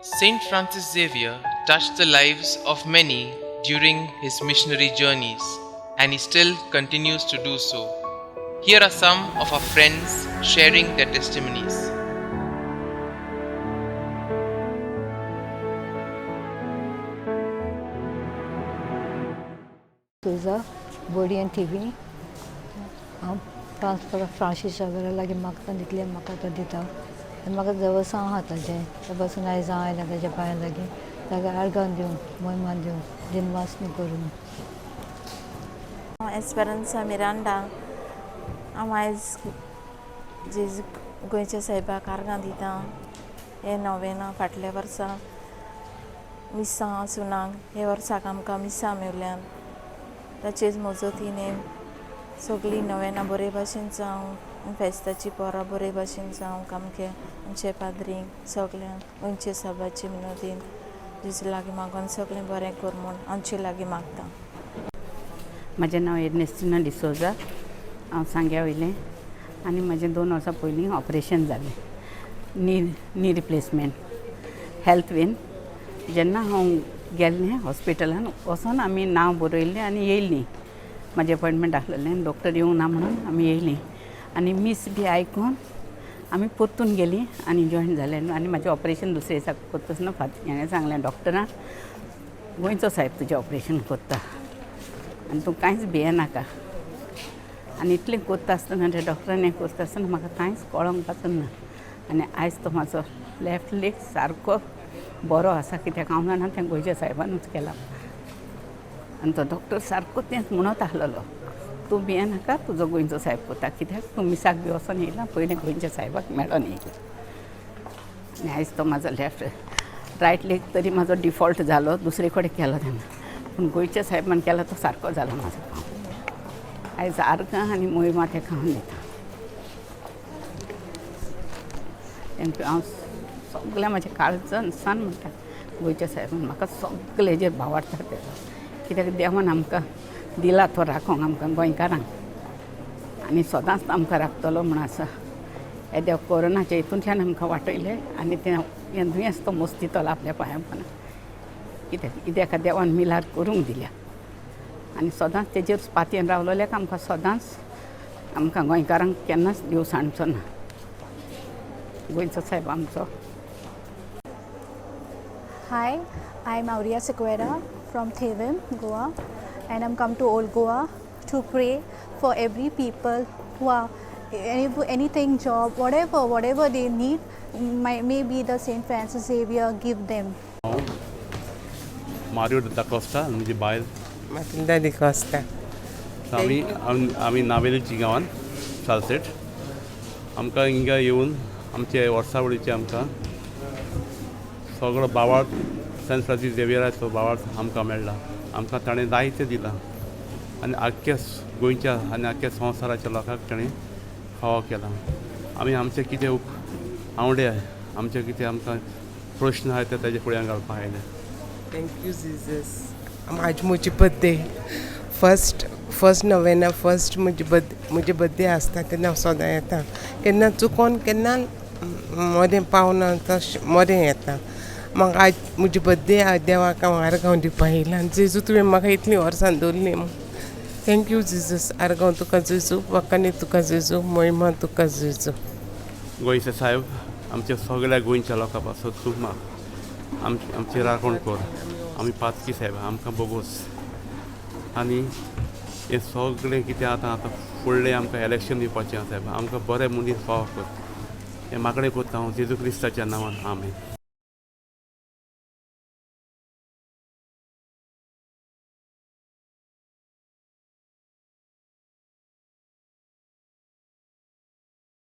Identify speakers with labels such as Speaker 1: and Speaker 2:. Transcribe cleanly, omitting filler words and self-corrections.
Speaker 1: Saint Francis Xavier touched the lives of many during his missionary journeys, and he still continues to do so. Here are some of our friends sharing their testimonies.
Speaker 2: तुझा body end TV हांव Francis शावेरा लागीं मागता दितलें म्हाका तो दिता आनी म्हाका जवळ साव आहा ताजें ते बसून आयज हांव आयलां ताज्या पांया लागीं ताका आर्गां दिवं मोहिमान दिवं दिनवासनी करून.
Speaker 3: एस्पेरन्सा मिरांडा हांव आयज जेजू गोंयच्या सायबाक आर्गां दिता. हे नोवेना फाटल्या वर्सा मिसां सुनाक हे वर्साक आमकां मिसां मेवल्यान ताचेच मजतीन सगळीं नोवेना बरे भाशेन जावं फेस्ताची पोरां बरे भाशेन जावं आमचे पाद्रींक सगळ्यांक गोंयचे साबाचे मिनतीन जेजू लागीं मागून सगळें बरें कर म्हूण आमचे लागीं मागता.
Speaker 4: म्हजें नांव एर्नेस्टिना डिसोजा. हांव सांग्या वयलें आनी म्हजें 2 वर्सां पयलीं ऑपरेशन जालें नी रिप्लेसमेंट हेल्थ वेन. जेन्ना हांव गेल्लें हॉस्पिटलान वचोन आमी नांव बरयल्लें आनी येयलीं. म्हाजें अपॉयंटमेंट आसलेलें डॉक्टर येवंक ना म्हणून आमी येयलीं आनी मीस बी आयकून आमी परतून गेलीं आनी जॉयन जालें आनी म्हाजें ऑपरेशन दुसरे दिसा करता हांवें सांगलें डॉक्टरान गोंयचो साहेब तुजें ऑपरेशन करता आनी तूं कांयच भियेनाका. आनी इतलें करता आसतना त्या डॉक्टरान हें करता आसतना म्हाका कांयच कळोंक पासून ना आनी आयज तो म्हाजो लेफ्ट लेग सारको बरो आसा कित्याक हांव जाणा तें गोंयच्या साहेबानूच केलां. आनी तो डॉक्टर सारको तेंच म्हणत आसलेलो तूं भियेनाका तुजो गोंयचो साहेब करता कित्याक तूं मिसाक बी वचोन येयला पयलें गोंयच्या साहेबाक मेळोन येयला. आनी आयज तो म्हाजो लेफ्ट रायट लेग तरी म्हाजो डिफॉल्ट जालो दुसरे कडेन केलो तेन्ना पूण गोंयच्या साहेबान केलो तो सारको जालो म्हाजो काम. आयज आर्गां आनी मोहिमा तेका हांव दिता. थँक्यू. हांव सगळ्या म्हाज्या काळजान सान म्हणटा गोंयच्या साहेबान म्हाका सगळे हेजेर भावार्था तेजो कित्याक देवान आमकां दिला तो राखोंक आमकां गोंयकारांक आनी सदांच आमकां राखतलो म्हूण आसा. हे देव कोरोनाच्या हितूंतल्यान आमकां वाटयलें आनी तें दुयेंस तो मस्तितलो आपल्या पांयां पोंदा कित्याक देवान मिलाद करूंक दिल्या आनी सदांच तेजेर पातयेन रावलोल्याक आमकां सदांच आमकां गोंयकारांक केन्नाच देव सांडचो ना. गोंयचो साहेब आमचो.
Speaker 5: Hi, I'm Aurea Sequeira from Thevim, Goa, and I'm come to Old Goa to pray for every people who are anything job, whatever they need, maybe the Saint Francis Xavier give them.
Speaker 6: Mario da Costa, म्हणजे बायल
Speaker 7: Matilda di Costa.
Speaker 6: आमी नावेलीची गांवान सालसेट. आमकां हिंगा येवन आमचे वर्सावळीचे आमकां सगळो बावार्थ सेंट फ्रांसीस झेवियराचो बावार्थ आमकां मेळ्ळा. आमकां ताणें जायतें दिलां आनी आख्ख्या गोंयच्या आनी आख्ख्या संवसाराच्या लोकांक ताणें फावो केला. आमी आमचें कितें आवडे आमचें कितें आमकां प्रश्न आहाय ते ताजे फुड्यान घालपाक आयले.
Speaker 7: Thank you Jesus. म्हजी बर्थडे फर्स्ट नोवेना म्हजे बर्थडे आसता तेन्ना हांव सदां येता. केन्ना चुकोन केन्ना मोदें पावना तशें मोदें येता. म्हाका आज म्हजी बर्थडे देवाक हांव आर्गांव दिवपाक येयलां. जेजू तुवें म्हाका इतलीं वर्सां दवरलीं. Thank you Jesus. आर्गांव तुका जेजू, वखाणी तुका जेजू, मोहिमा तुका जेजू.
Speaker 6: गोंयचे साहेब आमच्या सगळ्या गोंयच्या लोकां पासून तूं आमची राखण कर. आमी पातकी साहेब आमकां बोगोस आनी हें सगळें कितें आतां फुडलें आमकां इलेक्शन दिवपाचें साहेब आमकां बरें मनीस फावो कर. हें मागणें करता हांव जेजू क्रिस्ताच्या नांवान. आमेन.